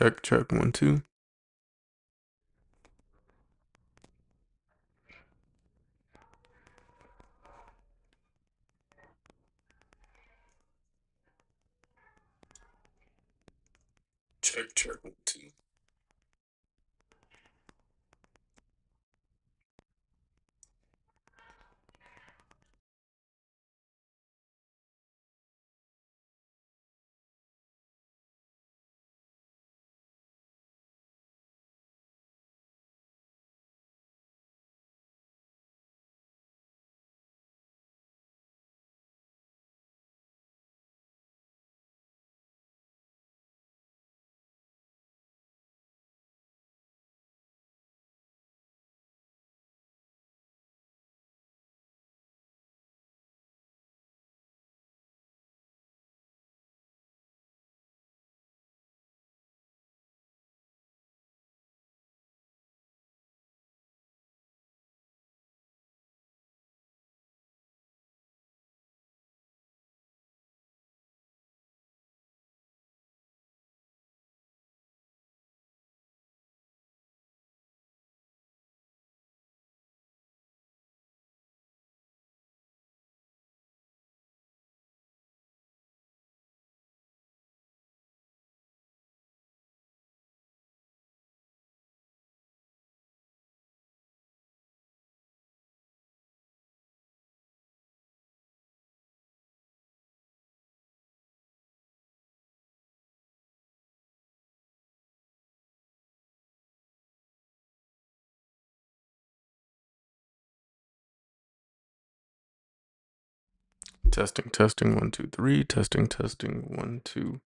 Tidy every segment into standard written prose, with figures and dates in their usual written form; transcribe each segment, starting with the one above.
Check, check, 1, 2. Check, check, 1, 2. Testing, testing, 1, 2, 3. Testing, testing, 1, 2,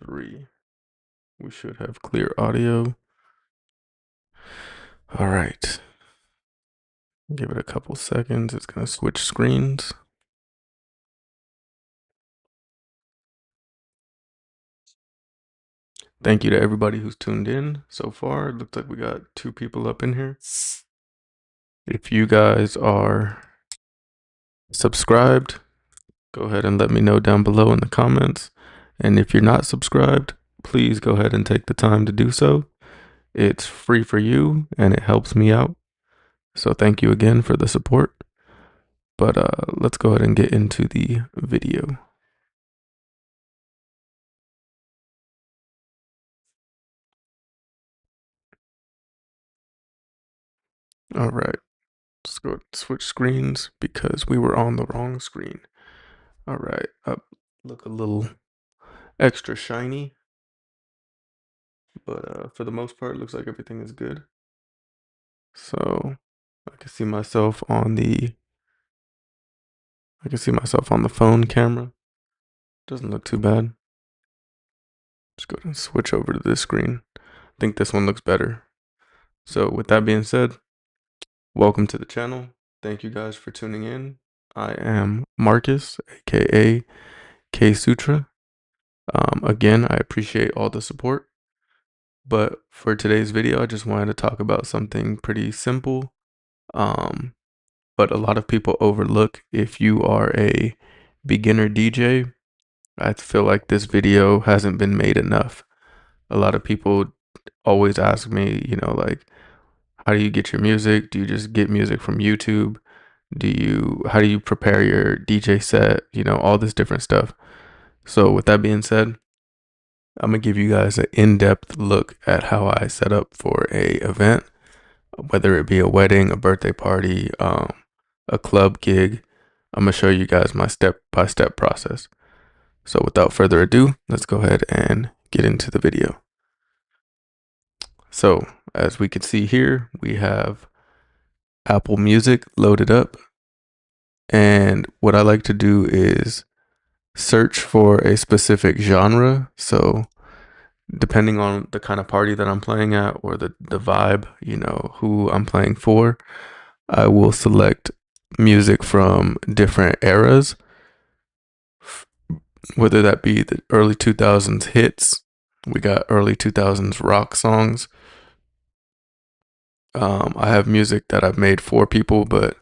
3. We should have clear audio. All right. Give it a couple seconds. It's going to switch screens. Thank you to everybody who's tuned in so far. It looks like we got 2 people up in here. If you guys are subscribed, go ahead and let me know down below in the comments. And if you're not subscribed, please go ahead and take the time to do so. It's free for you and it helps me out. So thank you again for the support. But let's go ahead and get into the video. All right, let's go switch screens because we were on the wrong screen. All right, look a little extra shiny, but for the most part, it looks like everything is good. So I can see myself on the phone camera. Doesn't look too bad. Just go ahead and switch over to this screen. I think this one looks better. So with that being said, welcome to the channel. Thank you guys for tuning in. I am Marcus, aka K Sutra. Again, I appreciate all the support. But for today's video, I just wanted to talk about something pretty simple. But a lot of people overlook if you are a beginner DJ. I feel like this video hasn't been made enough. A lot of people always ask me, like, how do you get your music? Do you just get music from YouTube? How do you prepare your DJ set? All this different stuff. So with that being said, I'm gonna give you guys an in-depth look at how I set up for a event, whether it be a wedding, a birthday party, a club gig. I'm gonna show you guys my step-by-step process. So without further ado, let's go ahead and get into the video. So as we can see here, we have Apple Music loaded up. And what I like to do is search for a specific genre. So depending on the kind of party that I'm playing at or the vibe, who I'm playing for, I will select music from different eras, whether that be the early 2000s hits. We got early 2000s rock songs. I have music that I've made for people, but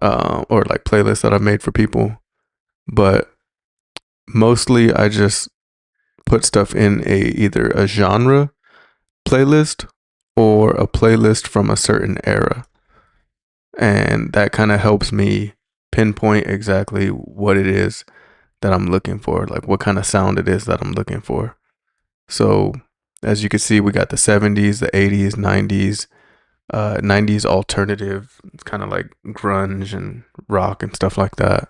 or like playlists that I've made for people, but mostly I just put stuff in either a genre playlist or a playlist from a certain era. And that kind of helps me pinpoint exactly what it is that I'm looking for, like what kind of sound it is that I'm looking for. So, as you can see, we got the 70s, the 80s, 90s, 90s alternative, kind of like grunge and rock and stuff like that.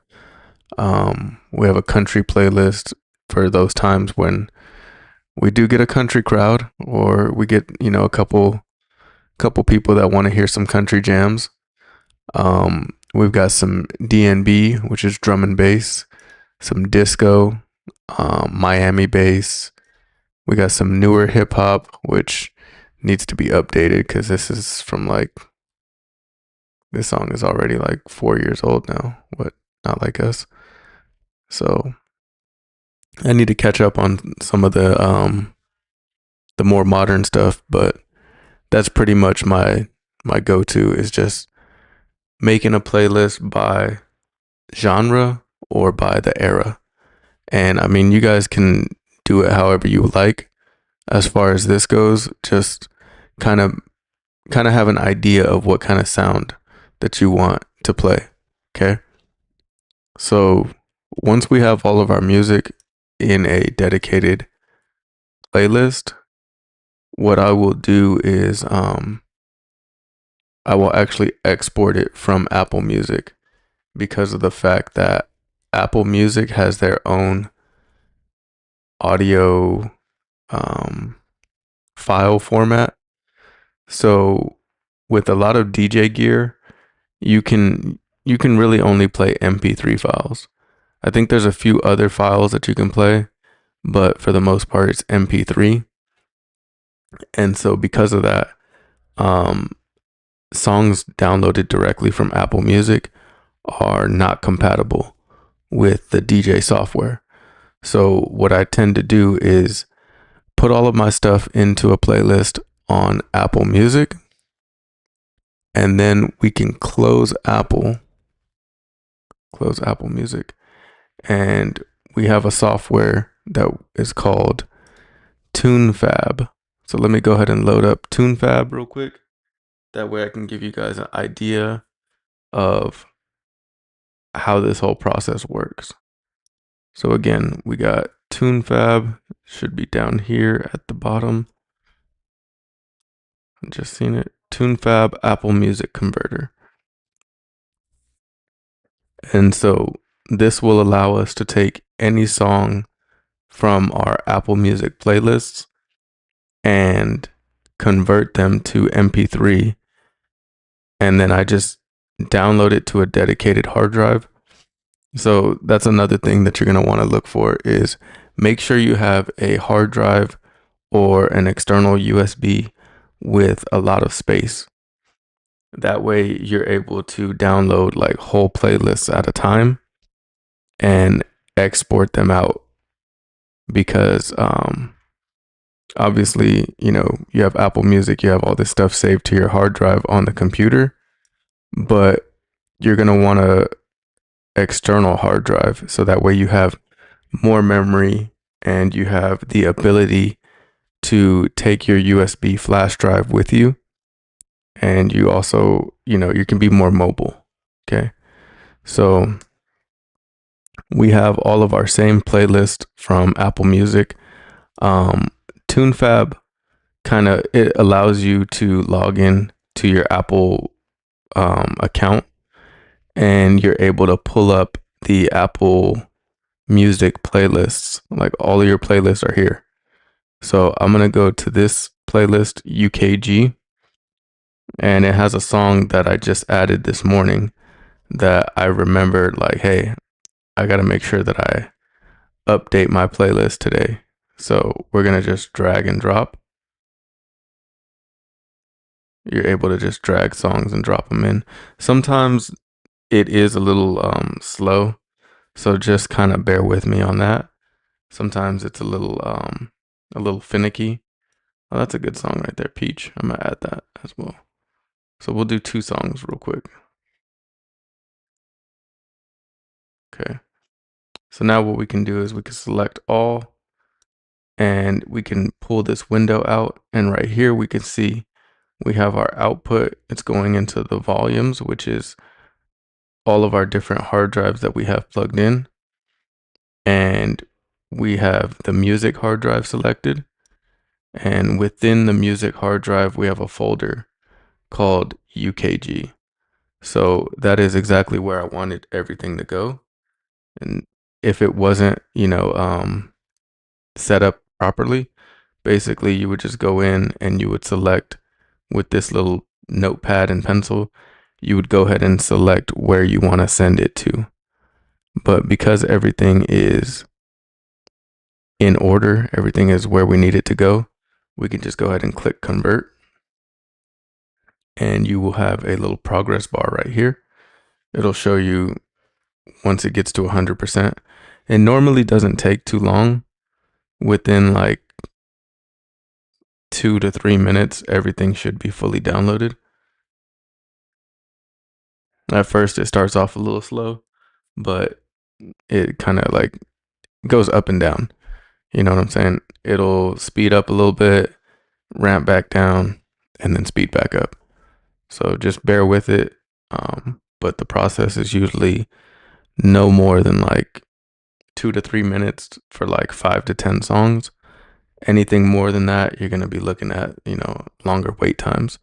We have a country playlist for those times when we do get a country crowd, or we get, a couple people that want to hear some country jams. We've got some DNB, which is drum and bass, some disco, Miami bass. We got some newer hip hop, which needs to be updated because this is from like, this song is already like 4 years old now. What? Not like us. So I need to catch up on some of the more modern stuff, but that's pretty much my go-to is just making a playlist by genre or by the era. And I mean, you guys can do it however you like. As far as this goes, just kind of have an idea of what kind of sound that you want to play. Okay? So, once we have all of our music in a dedicated playlist, what I will do is I will actually export it from Apple Music because of the fact that Apple Music has their own audio file format. So with a lot of DJ gear, you can really only play MP3 files. I think there's a few other files that you can play, but for the most part it's MP3. And so because of that, um songs downloaded directly from Apple Music are not compatible with the DJ software. So what I tend to do is put all of my stuff into a playlist on Apple Music, and then we can close Apple Music, and we have a software that is called TuneFab. So let me go ahead and load up TuneFab real quick. That way I can give you guys an idea of how this whole process works. So again, we got TuneFab, should be down here at the bottom. I've just seen it. TuneFab Apple Music Converter. And so this will allow us to take any song from our Apple Music playlists and convert them to MP3. And then I just download it to a dedicated hard drive. So that's another thing that you're going to want to look for is make sure you have a hard drive or an external USB with a lot of space. That way you're able to download like whole playlists at a time and export them out because obviously, you have Apple Music, you have all this stuff saved to your hard drive on the computer, but you're going to want a external hard drive so that way you have more memory and you have the ability to take your USB flash drive with you, and you also, you can be more mobile. Okay. So we have all of our same playlist from Apple Music. TuneFab it allows you to log in to your Apple account, and you're able to pull up the Apple Music playlists. Like all of your playlists are here. So I'm gonna go to this playlist UKG, and it has a song that I just added this morning that I remembered, like, hey, I gotta make sure that I update my playlist today. So we're gonna just drag and drop. You're able to just drag songs and drop them in. Sometimes it is a little slow, so just kind of bear with me on that. Sometimes it's a little finicky. Oh, that's a good song right there, Peach. I'm gonna add that as well. So we'll do 2 songs real quick. Okay. So now what we can do is we can select all, and we can pull this window out, and right here we can see we have our output. It's going into the volumes, which is all of our different hard drives that we have plugged in. And we have the music hard drive selected. And within the music hard drive, we have a folder called UKG. So that is exactly where I wanted everything to go. And if it wasn't, set up properly, basically you would just go in and you would select with this little notepad and pencil, you would go ahead and select where you want to send it to. But because everything is in order, everything is where we need it to go, we can just go ahead and click convert, and you will have a little progress bar right here. It'll show you once it gets to 100%. It normally doesn't take too long. Within like 2 to 3 minutes, everything should be fully downloaded. At first, it starts off a little slow, but it kind of like goes up and down. You know what I'm saying? It'll speed up a little bit, ramp back down, and then speed back up. So just bear with it. But the process is usually no more than like 2 to 3 minutes for like 5 to 10 songs. Anything more than that, you're going to be looking at, longer wait times.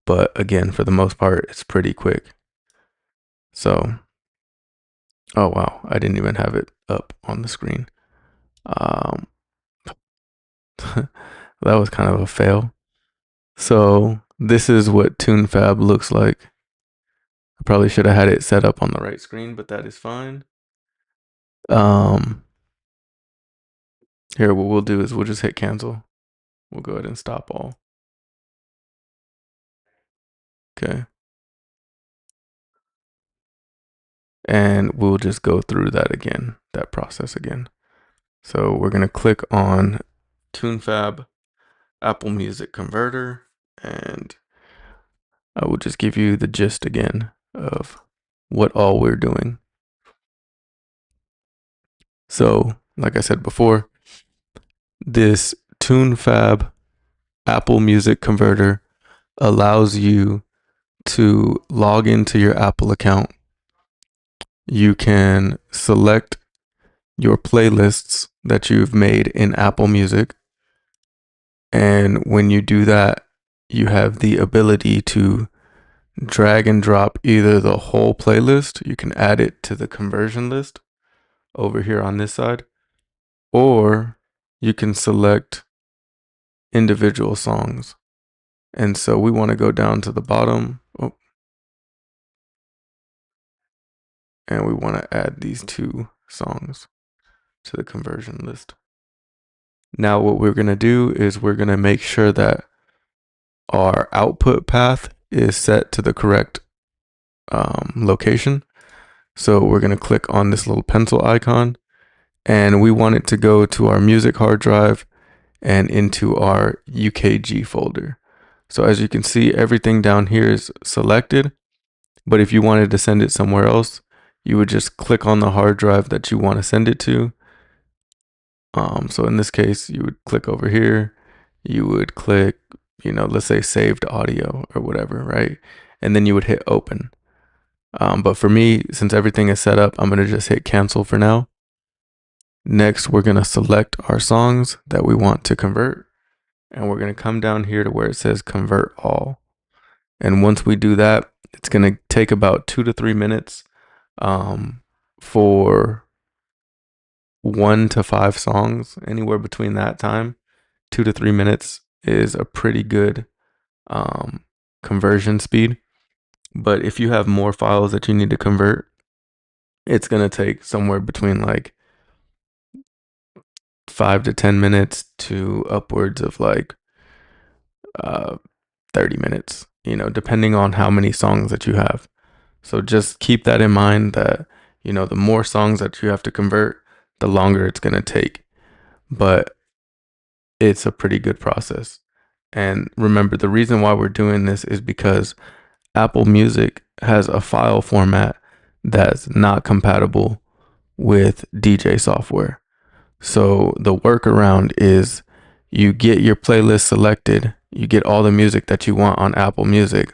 But again, for the most part, it's pretty quick. So, oh wow, I didn't even have it up on the screen. Um, that was kind of a fail. So this is what TuneFab looks like. I probably should have had it set up on the right screen, but that is fine. Here, what we'll do is we'll just hit cancel. We'll go ahead and stop all. Okay. And we'll just go through that process again. So we're going to click on TuneFab Apple Music Converter, and I will just give you the gist again of what all we're doing. So, like I said before, this TuneFab Apple Music Converter allows you to log into your Apple account. You can select your playlists that you've made in Apple Music. And when you do that, you have the ability to drag and drop either the whole playlist, you can add it to the conversion list over here on this side, or you can select individual songs. And so we want to go down to the bottom. And we want to add these 2 songs to the conversion list. Now what we're going to do is we're going to make sure that our output path is set to the correct location. So we're going to click on this little pencil icon, and we want it to go to our music hard drive and into our UKG folder. So as you can see, everything down here is selected, but if you wanted to send it somewhere else, you would just click on the hard drive that you want to send it to. So in this case, you would click over here, you would click, let's say saved audio or whatever, right? And then you would hit open. But for me, since everything is set up, I'm going to just hit cancel for now. Next, we're going to select our songs that we want to convert, and we're going to come down here to where it says convert all. And once we do that, it's going to take about 2 to 3 minutes for 1 to 5 songs, anywhere between that time. 2 to 3 minutes is a pretty good conversion speed. But if you have more files that you need to convert, it's going to take somewhere between like 5 to 10 minutes to upwards of like 30 minutes, depending on how many songs that you have. So just keep that in mind that, the more songs that you have to convert, the longer it's going to take. But it's a pretty good process. And remember, the reason why we're doing this is because Apple Music has a file format that's not compatible with DJ software. So the workaround is you get your playlist selected, you get all the music that you want on Apple Music,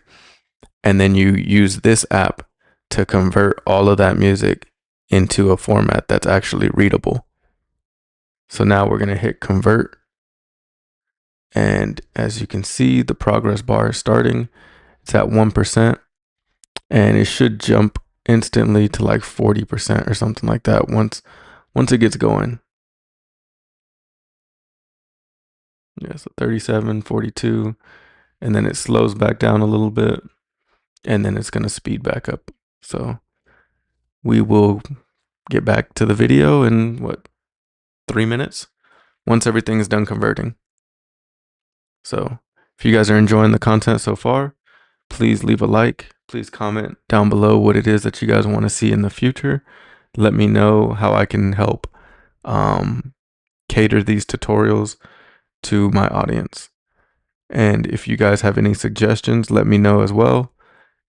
and then you use this app to convert all of that music into a format that's actually readable. So now we're going to hit convert. And as you can see, the progress bar is starting. It's at 1%, and it should jump instantly to like 40% or something like that once it gets going. Yeah, so 37, 42, and then it slows back down a little bit, and then it's going to speed back up. So we will get back to the video in 3 minutes once everything is done converting. So if you guys are enjoying the content so far, please leave a like. Please comment down below what it is that you guys want to see in the future. Let me know how I can help cater these tutorials to my audience. And if you guys have any suggestions, let me know as well.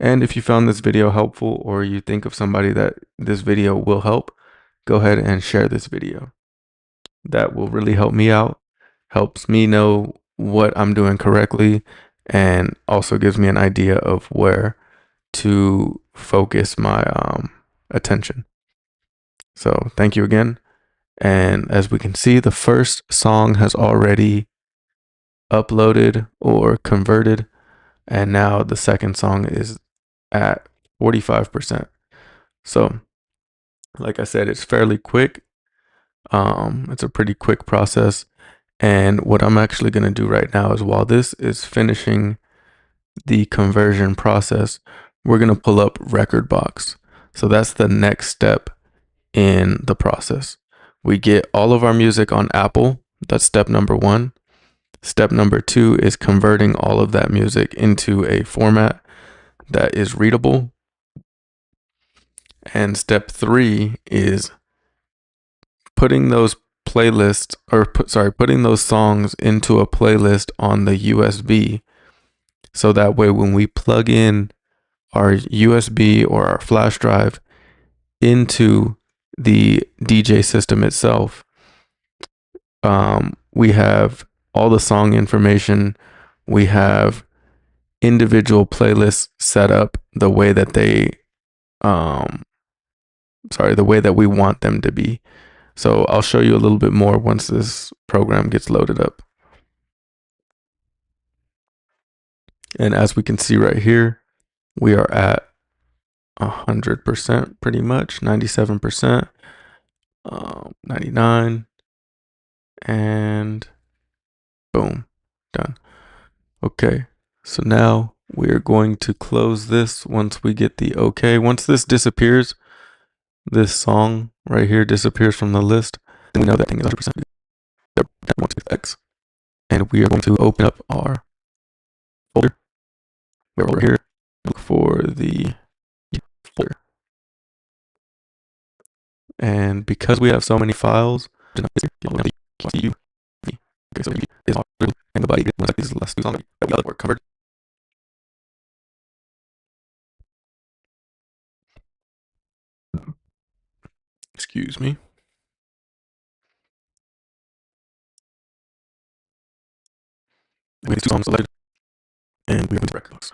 And if you found this video helpful or you think of somebody that this video will help, go ahead and share this video. That will really help me out, helps me know what I'm doing correctly, and also gives me an idea of where to focus my attention. So thank you again. And as we can see, the first song has already uploaded or converted, and now the second song is at 45%. So like I said, it's fairly quick. It's a pretty quick process. And what I'm actually going to do right now is while this is finishing the conversion process, we're going to pull up Rekordbox. So that's the next step in the process. We get all of our music on Apple. That's step number 1. Step number 2 is converting all of that music into a format that is readable. And step 3 is putting those playlists putting those songs into a playlist on the USB, so that way when we plug in our USB or our flash drive into the DJ system itself, we have all the song information, we have individual playlists set up the way that the way that we want them to be. So I'll show you a little bit more once this program gets loaded up. And as we can see right here, we are at 100% pretty much, 97%, 99, and boom, done. Okay, so now we're going to close this once we get the okay. Once this disappears, this song right here disappears from the list, then we know that thing is 100%. X, and we are going to open up our folder. We're over here, look for the folder. And because we have so many files, okay, so is and nobody did these last two songs that we all were covered. Excuse me. We have these 2 songs selected, and we have into Rekordbox.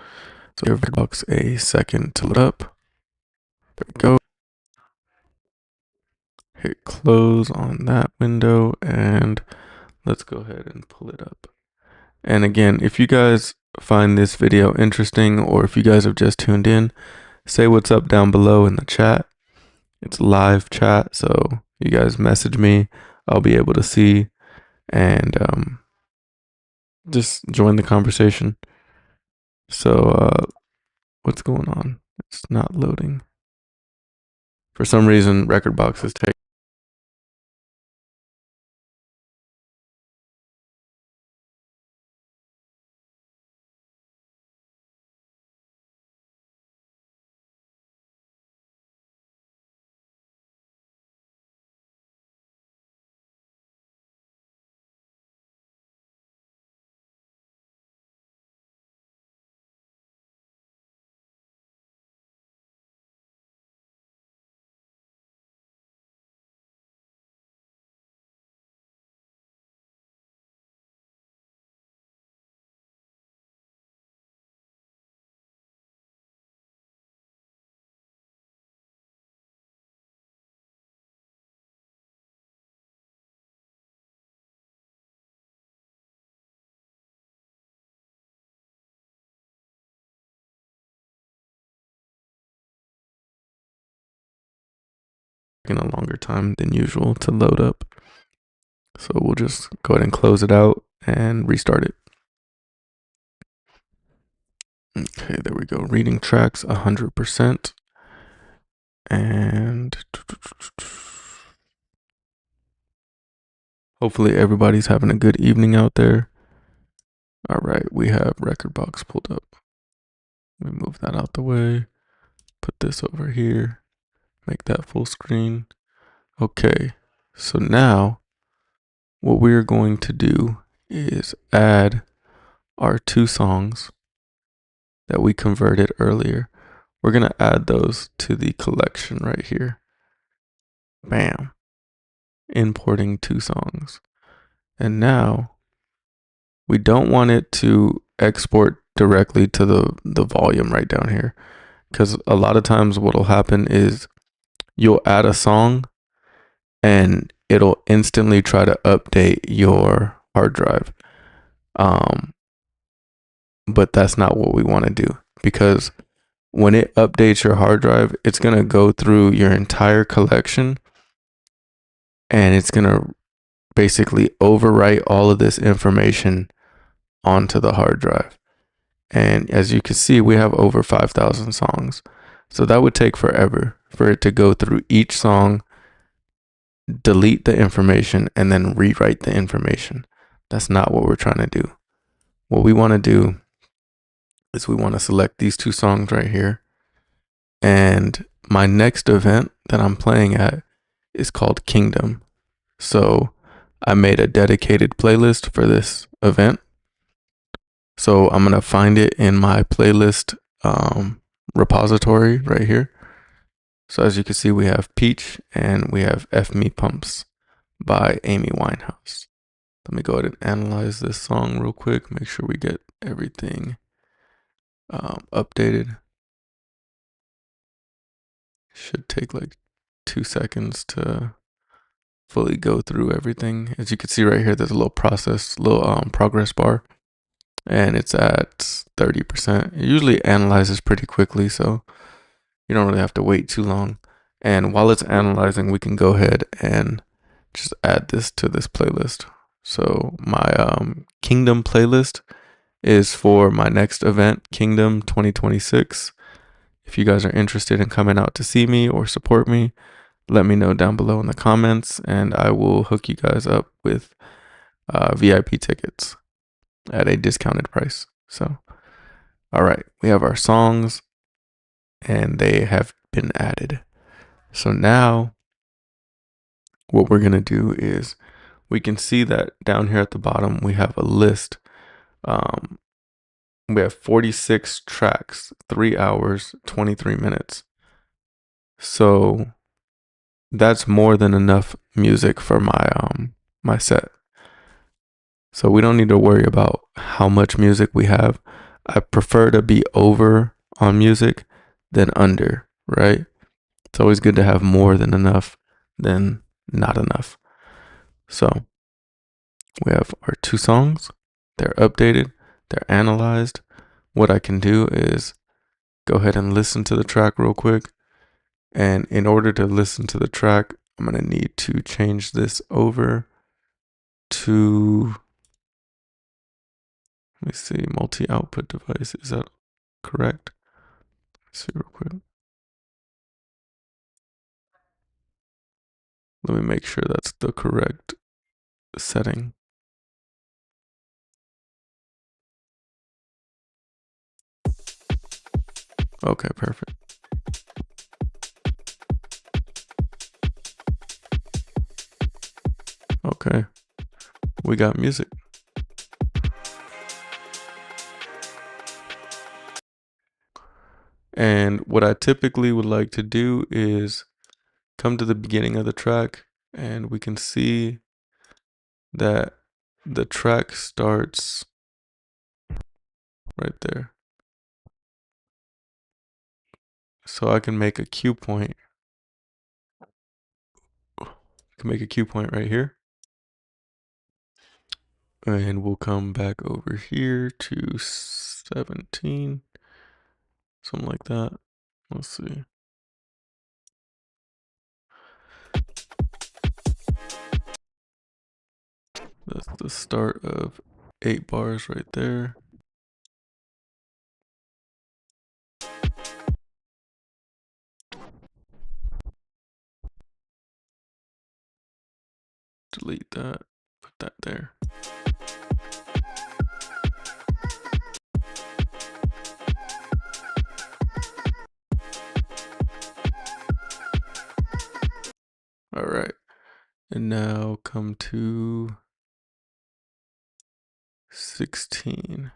So give Rekordbox a second to load up. There we go. Hit close on that window, and let's go ahead and pull it up. And again, if you guys find this video interesting, or if you guys have just tuned in, say what's up down below in the chat. It's live chat, so you guys message me, I'll be able to see, and just join the conversation. So what's going on? It's not loading. For some reason, Rekordbox is taking taking a longer time than usual to load up. So we'll just go ahead and close it out and restart it. Okay, there we go. Reading tracks 100%. And hopefully everybody's having a good evening out there. All right, we have record box pulled up. Let me move that out the way. Put this over here. Make that full screen. Okay, so now what we're going to do is add our 2 songs that we converted earlier. We're going to add those to the collection right here. Bam. Importing 2 songs. And now we don't want it to export directly to the volume right down here. Because a lot of times what'll happen is you'll add a song and it'll instantly try to update your hard drive. But that's not what we want to do, because when it updates your hard drive, it's going to go through your entire collection and it's going to basically overwrite all of this information onto the hard drive. And as you can see, we have over 5,000 songs. So that would take forever for it to go through each song, delete the information, and then rewrite the information. That's not what we're trying to do. What we want to do is we want to select these 2 songs right here. And my next event that I'm playing at is called Kingdom. So I made a dedicated playlist for this event. So I'm going to find it in my playlist repository right here. So as you can see, we have Peach and we have F Me Pumps by Amy Winehouse. Let me go ahead and analyze this song real quick. Make sure we get everything updated. Should take like 2 seconds to fully go through everything. As you can see right here, there's a little progress bar, and it's at 30%. It usually analyzes pretty quickly, so you don't really have to wait too long. And while it's analyzing, we can go ahead and just add this to this playlist. So my Kingdom playlist is for my next event, Kingdom 2026. If you guys are interested in coming out to see me or support me, let me know down below in the comments, and I will hook you guys up with VIP tickets at a discounted price. So, all right, we have our songs and they have been added. So now what we're going to do is we can see that down here at the bottom, we have a list. We have 46 tracks, 3 hours, 23 minutes. So that's more than enough music for my set. So we don't need to worry about how much music we have. I prefer to be over on music than under, right? It's always good to have more than enough than not enough. So we have our 2 songs. They're updated. They're analyzed. What I can do is go ahead and listen to the track real quick. And in order to listen to the track, I'm going to need to change this over to, let me see, multi-output device. Is that correct? Let's see real quick. Let me make sure that's the correct setting. Okay, perfect. Okay, we got music. And what I typically would like to do is come to the beginning of the track, and we can see that the track starts right there. So I can make a cue point. I can make a cue point right here. And we'll come back over here to 17. Something like that. Let's see. That's the start of 8 bars right there. Delete that, put that there. All right, and now come to 16.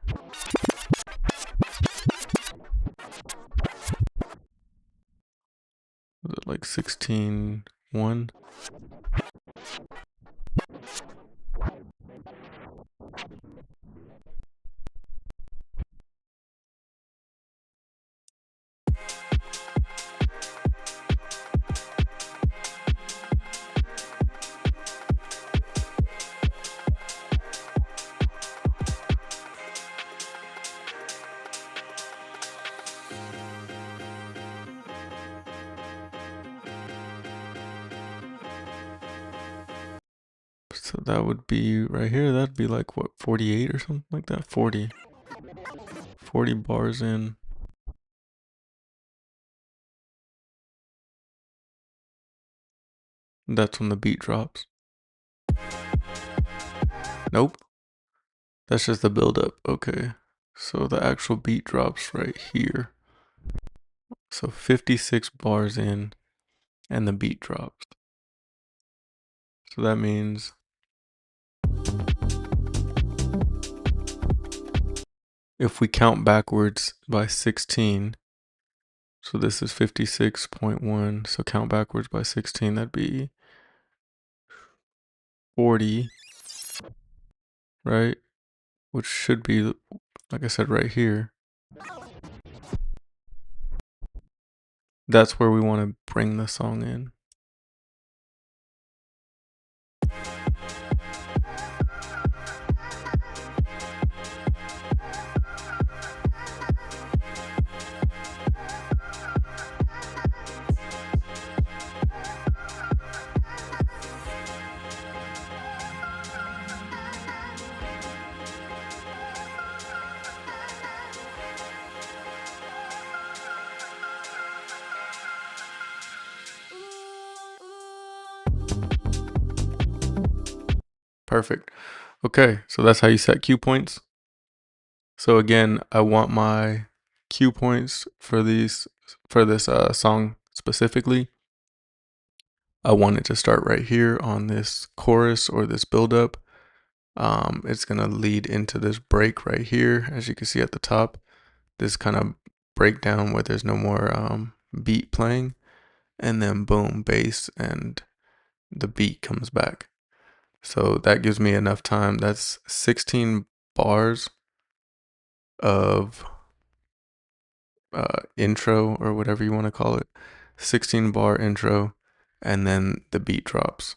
Was it like 16-1? So that would be right here. That'd be like what, 48 or something like that? 40 bars in. That's when the beat drops. Nope. That's just the build up. Okay. So the actual beat drops right here. So 56 bars in and the beat drops. So that means if we count backwards by 16, so this is 56.1, so count backwards by 16, that'd be 40, right? Which should be, like I said, right here. That's where we want to bring the song in. Perfect. Okay, so that's how you set cue points. So again, I want my cue points for this song specifically. I want it to start right here on this chorus or this build-up. It's gonna lead into this break right here, as you can see at the top. This kind of breakdown where there's no more beat playing, and then boom, bass, and the beat comes back. So that gives me enough time. That's 16 bars of intro or whatever you want to call it. 16 bar intro, and then the beat drops.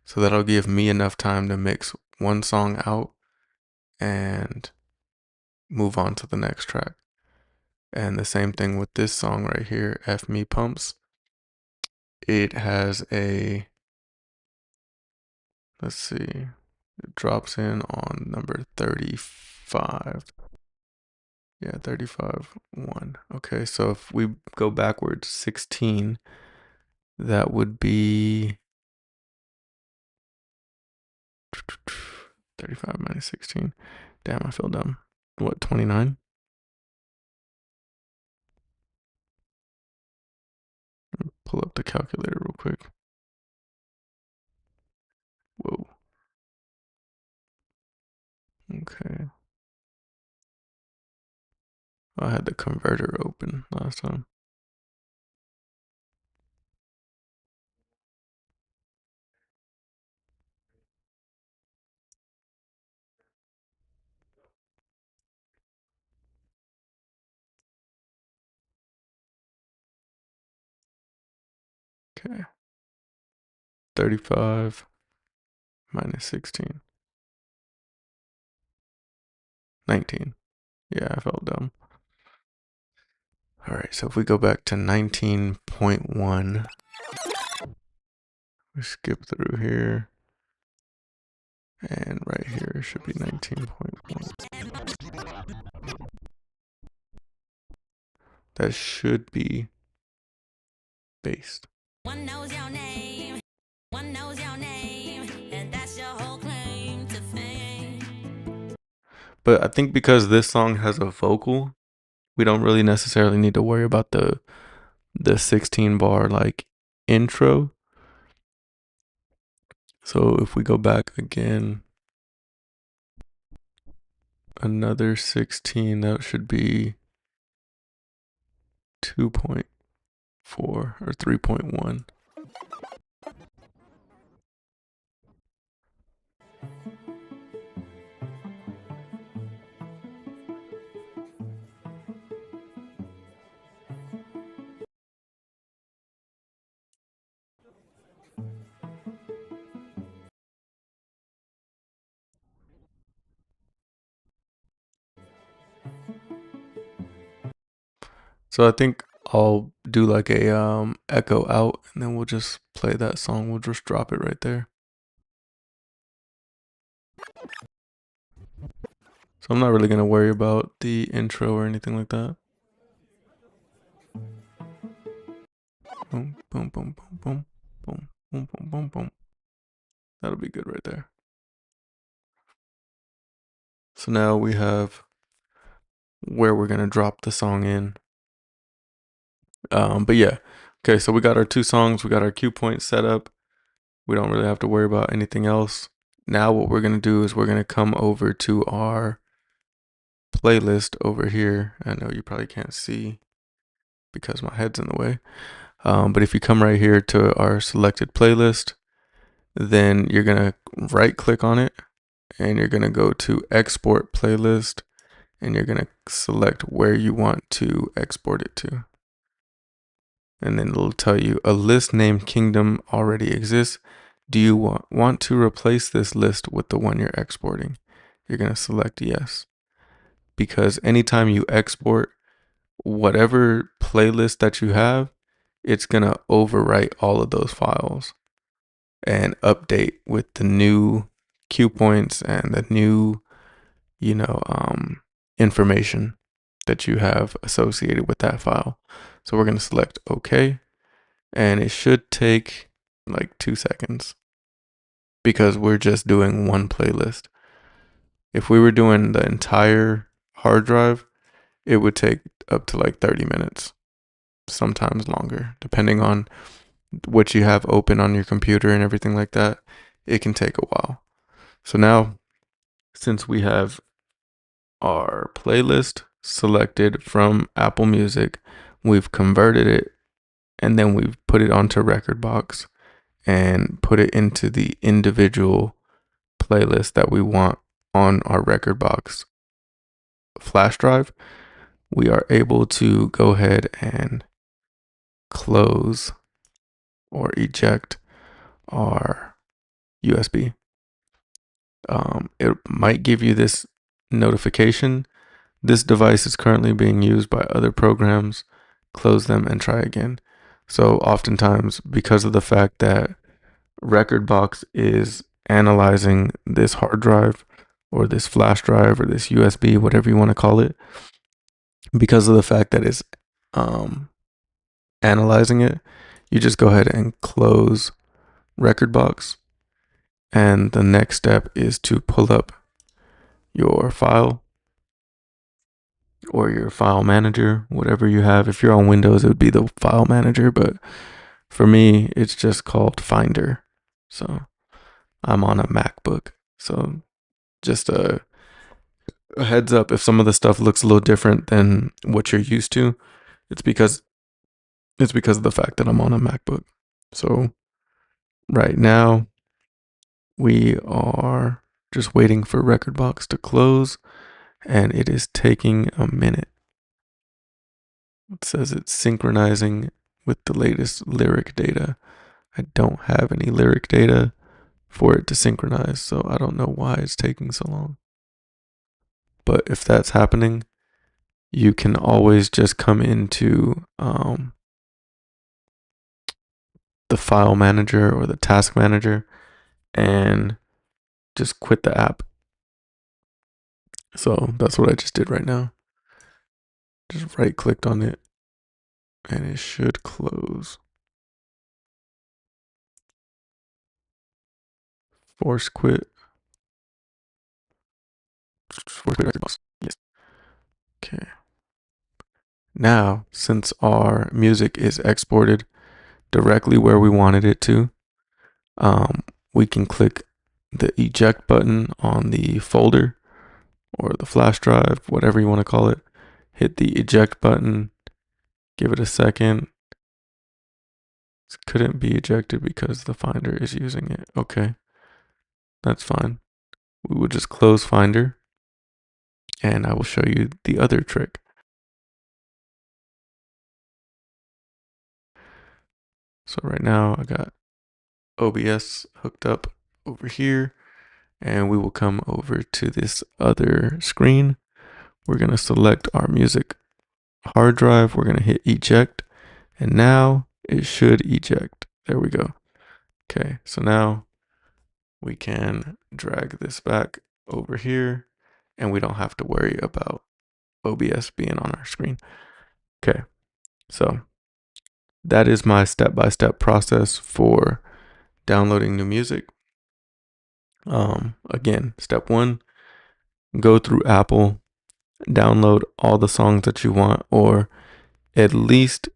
So that'll give me enough time to mix one song out and move on to the next track. And the same thing with this song right here, F Me Pumps. It has a, let's see, it drops in on number 35. Yeah, 35-1. Okay, so if we go backwards 16, that would be 35 minus 16. Damn, I feel dumb. What, 29? Pull up the calculator real quick. Whoa. Okay. I had the converter open last time. Okay. 35 minus 16. 19. Yeah, I felt dumb. All right, so if we go back to 19.1, we skip through here. And right here it should be 19.1. That should be based. One knows your name, one knows your name, and that's your whole claim to fame. But I think because this song has a vocal, we don't really necessarily need to worry about the 16 bar like intro. So if we go back again, another 16, that should be 2.4 or 3.1. So I think I'll do like a echo out, and then we'll just play that song. We'll just drop it right there. So I'm not really gonna worry about the intro or anything like that. Boom, boom, boom, boom, boom, boom, boom, boom, boom, boom. That'll be good right there. So now we have where we're gonna drop the song in. But yeah, okay. So we got our two songs. We got our cue point set up. We don't really have to worry about anything else. Now what we're gonna do is we're gonna come over to our playlist over here. I know you probably can't see because my head's in the way. But if you come right here to our selected playlist, then you're gonna right click on it and you're gonna go to export playlist and you're gonna select where you want to export it to. And then it'll tell you a list named Kingdom already exists. Do you want to replace this list with the one you're exporting? You're gonna select yes. Because anytime you export whatever playlist that you have, it's gonna overwrite all of those files and update with the new cue points and the new, information that you have associated with that file. So we're gonna select OK, and it should take like 2 seconds because we're just doing one playlist. If we were doing the entire hard drive, it would take up to like 30 minutes, sometimes longer, depending on what you have open on your computer and everything like that. It can take a while. So now, since we have our playlist selected from Apple Music, we've converted it and then we've put it onto Rekordbox and put it into the individual playlist that we want on our Rekordbox flash drive. We are able to go ahead and close or eject our USB. It might give you this notification. This device is currently being used by other programs. Close them and try again. So oftentimes, because of the fact that Rekordbox is analyzing this hard drive or this flash drive or this USB, whatever you want to call it, because of the fact that it's analyzing it, you just go ahead and close Rekordbox. And the next step is to pull up your file or your file manager, whatever you have. If you're on Windows, it would be the file manager, but for me, it's just called Finder. So I'm on a MacBook. So just a heads up, if some of the stuff looks a little different than what you're used to, it's because of the fact that I'm on a MacBook. So right now we are just waiting for Rekordbox to close, and it is taking a minute. It says it's synchronizing with the latest lyric data. I don't have any lyric data for it to synchronize, so I don't know why it's taking so long. But if that's happening, you can always just come into the file manager or the task manager and just quit the app. So that's what I just did right now. Just right clicked on it and it should close. Force quit. Force quit Xbox. Yes. Okay. Now, since our music is exported directly where we wanted it to, we can click the eject button on the folder or the flash drive, whatever you want to call it. Hit the eject button, give it a second. This couldn't be ejected because the Finder is using it. Okay, that's fine. We will just close Finder and I will show you the other trick. So right now I got OBS hooked up over here and we will come over to this other screen. We're going to select our music hard drive. We're going to hit eject and now it should eject. There we go. Okay, so now we can drag this back over here and we don't have to worry about OBS being on our screen. Okay, so that is my step-by-step process for downloading new music. Again, step one, go through Apple, download all the songs that you want, or at least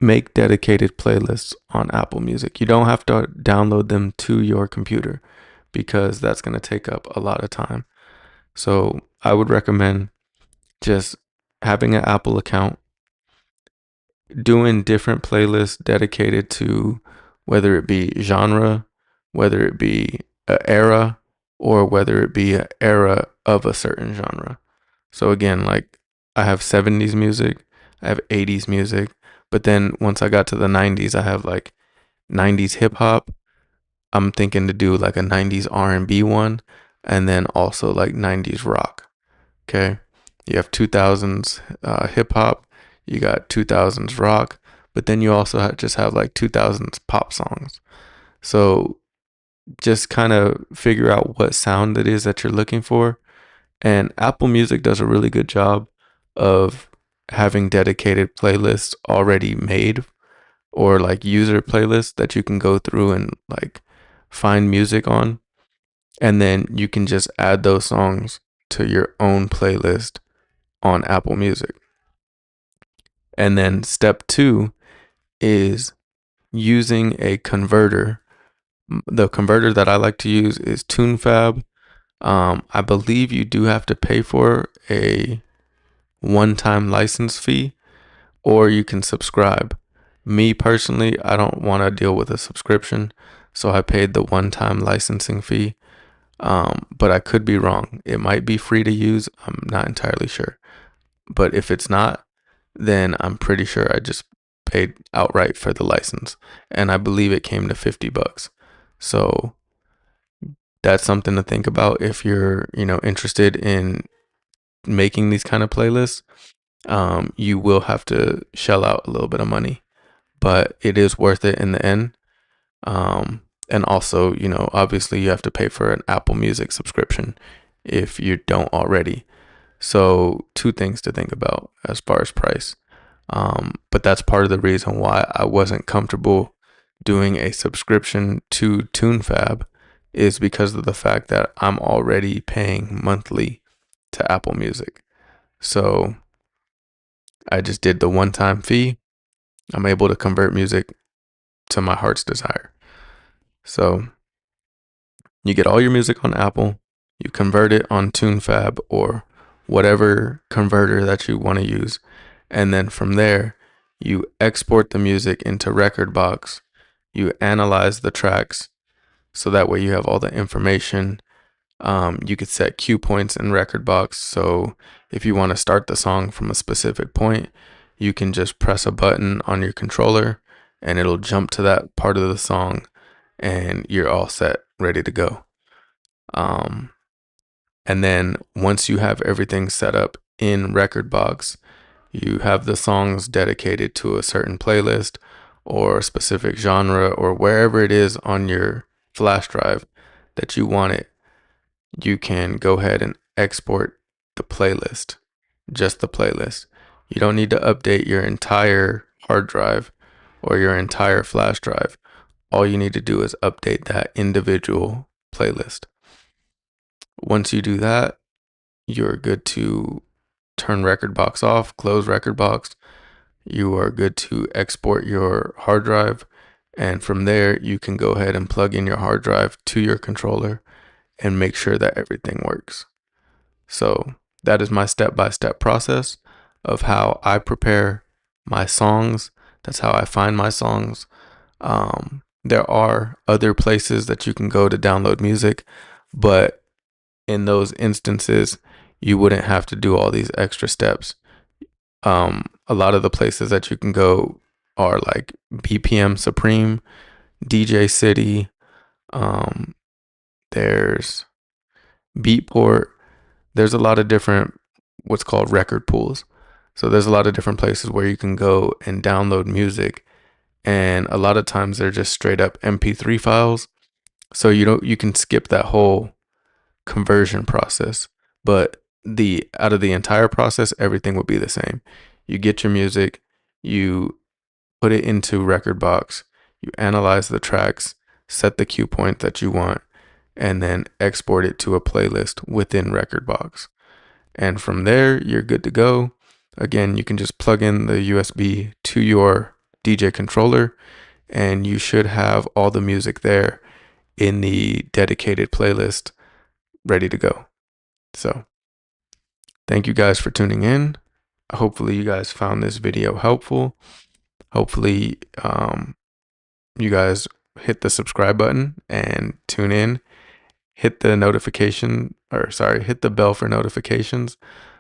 make dedicated playlists on Apple Music. You don't have to download them to your computer because that's going to take up a lot of time. So I would recommend just having an Apple account, doing different playlists dedicated to whether it be genre, whether it be an era, or whether it be an era of a certain genre. So again, like I have 70s music, I have 80s music, but then once I got to the 90s, I have like 90s hip hop. I'm thinking to do like a 90s R&B one and then also like 90s rock. Okay. You have 2000s hip hop, you got 2000s rock, but then you also just have like 2000s pop songs. So just kind of figure out what sound it is that you're looking for. And Apple Music does a really good job of having dedicated playlists already made or like user playlists that you can go through and like find music on. And then you can just add those songs to your own playlist on Apple Music. And then step two is using a converter. The converter that I like to use is TuneFab. I believe you do have to pay for a one-time license fee or you can subscribe. Me personally, I don't want to deal with a subscription, so I paid the one-time licensing fee. But I could be wrong. It might be free to use. I'm not entirely sure. But if it's not, then I'm pretty sure I just paid outright for the license. And I believe it came to $50. So that's something to think about if you're, interested in making these kind of playlists. You will have to shell out a little bit of money, but it is worth it in the end. And also, obviously you have to pay for an Apple Music subscription if you don't already. So two things to think about as far as price. But that's part of the reason why I wasn't comfortable doing a subscription to TuneFab is because of the fact that I'm already paying monthly to Apple Music. So I just did the one-time fee. I'm able to convert music to my heart's desire. So you get all your music on Apple, you convert it on TuneFab or whatever converter that you want to use. And then from there, you export the music into Rekordbox. You analyze the tracks so that way you have all the information. You could set cue points in Rekordbox. So if you want to start the song from a specific point, you can just press a button on your controller and it'll jump to that part of the song and you're all set, ready to go. And then once you have everything set up in Rekordbox, you have the songs dedicated to a certain playlist or a specific genre or wherever it is on your flash drive that you want it. you can go ahead and export the playlist, just the playlist. You don't need to update your entire hard drive or your entire flash drive. All you need to do is update that individual playlist. Once you do that, you're good to turn Rekordbox off, close Rekordbox. You are good to export your hard drive. And from there, you can go ahead and plug in your hard drive to your controller and make sure that everything works. So that is my step-by-step process of how I prepare my songs. That's how I find my songs. There are other places that you can go to download music, but in those instances, you wouldn't have to do all these extra steps. A lot of the places that you can go are like BPM Supreme, DJ City. There's Beatport. There's a lot of different what's called record pools. So there's a lot of different places where you can go and download music, and a lot of times they're just straight up MP3 files. So you can skip that whole conversion process, but the out of the entire process, everything would be the same. You get your music, you put it into Rekordbox, you analyze the tracks, set the cue point that you want, and then export it to a playlist within Rekordbox. And from there, you're good to go. Again, you can just plug in the USB to your DJ controller, and you should have all the music there in the dedicated playlist ready to go. So, thank you guys for tuning in. Hopefully, you guys found this video helpful. Hopefully, you guys hit the subscribe button and tune in. Hit the hit the bell for notifications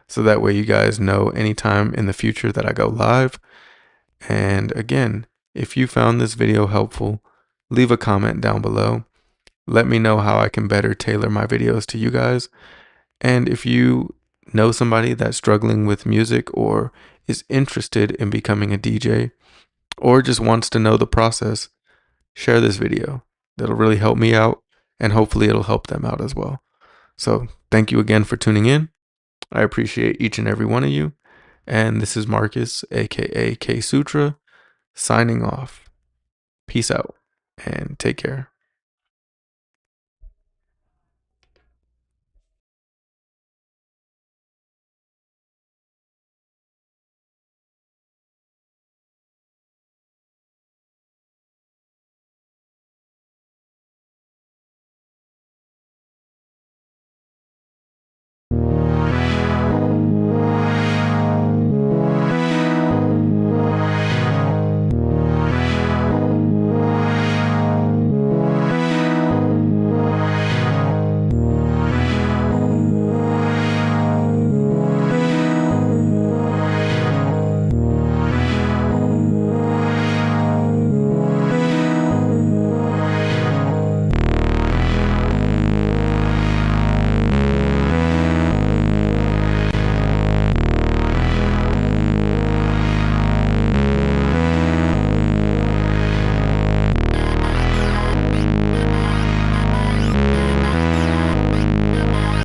so that way you guys know anytime in the future that I go live. And again, if you found this video helpful, leave a comment down below. Let me know how I can better tailor my videos to you guys. And if you know somebody that's struggling with music or is interested in becoming a DJ or just wants to know the process, share this video. That'll really help me out, and hopefully it'll help them out as well. So thank you again for tuning in. I appreciate each and every one of you. And this is Marcus, aka K Sutra, signing off. Peace out and take care.